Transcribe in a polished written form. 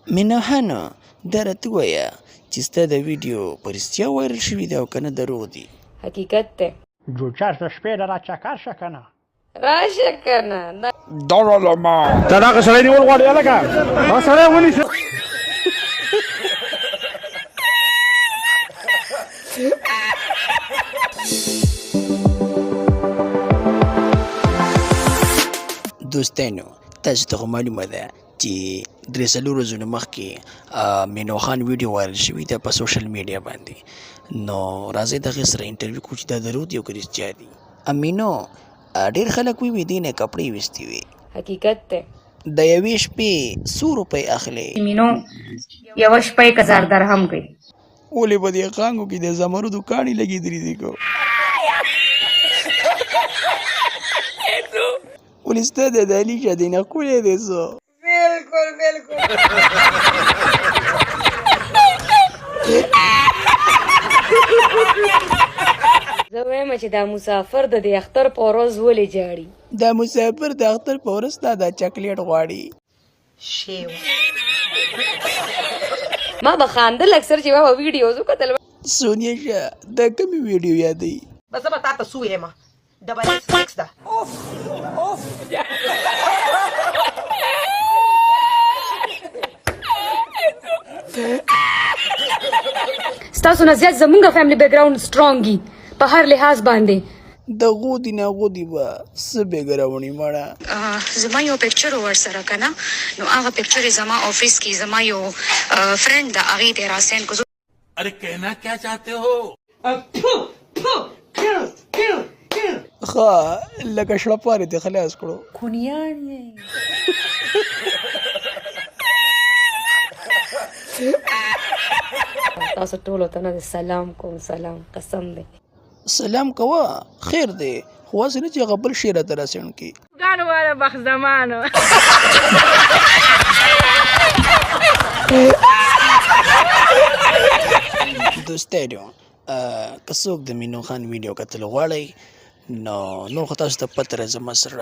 مینوهانو دا راته ووایه چې ستا دا ویډیو په رښتیا وایرل شوي دی او که نه دروغ دي؟ حقیقت دی. جوچر د شپې ډېره چکر شه که نه راشه که نه دغلمه ته دغه سړی نیول غواړې هلکه هغه سړی ونیسه دوستانو تاسو ته خو معلومه ده چې درې څلور ورځو نه مخکې مینو خان ویډیو وایرل شوي ده په سوشل میډیا باندې. نو راځئ د هغې سره انټرویو کوو چې دا دروغ دي او که رښتیا دي. مینو ډېر خلک ووي دې نه کپړې ویستې وي. حقیقت دی. د یوې شپې څو روپۍ اخلي؟ مینو یوه شپه 1000 درهم کوي. ولې په دې خانګو کې د زمرودو کاڼي لګېدلي دي که ولې ستا د علي شادي نه ښکلی دی څه؟ بالکل بالکل. زه وایم چې دا مسافر د دې اختر په ورځ ولې جاړي؟ دا مسافر د اختر په ورځ ستا دا چاکلیټ غواړي. ما به خاندل اکثر چې ما به ویډیوز وکتل. سونیا شه دا کومې ویډیو یادوي؟ بس زه به تا ته سو یم ډبل ایکس ده. ستاسو نه زیات زمونږ فیملی بیک ګراوند سټرونګ وي په هر لحاظ باندې. د غودي نه غودي به څه بېګراوني مړه. زما یو پکچر ورسره که نه نو هغه پکچر یې زما آفس کې زما یو فرینډ ده هغې ته یې راسینډ کړو. अरे कहना क्या चाहते हो ښه لکه شړپارې دې خلاص کړو. کونیان یې تاسو ټولو ته نه سلام کوم. سلام قسم دی. سلام کوه خیر دی خو هسې نه چې هغه بل شی راته راسینډ کړي. ګانو والا بخت زمانو. دوستانو که څوک د مینو خان ویډیو کتل غواړئ نو خو تاسو ته پته راځه ما سره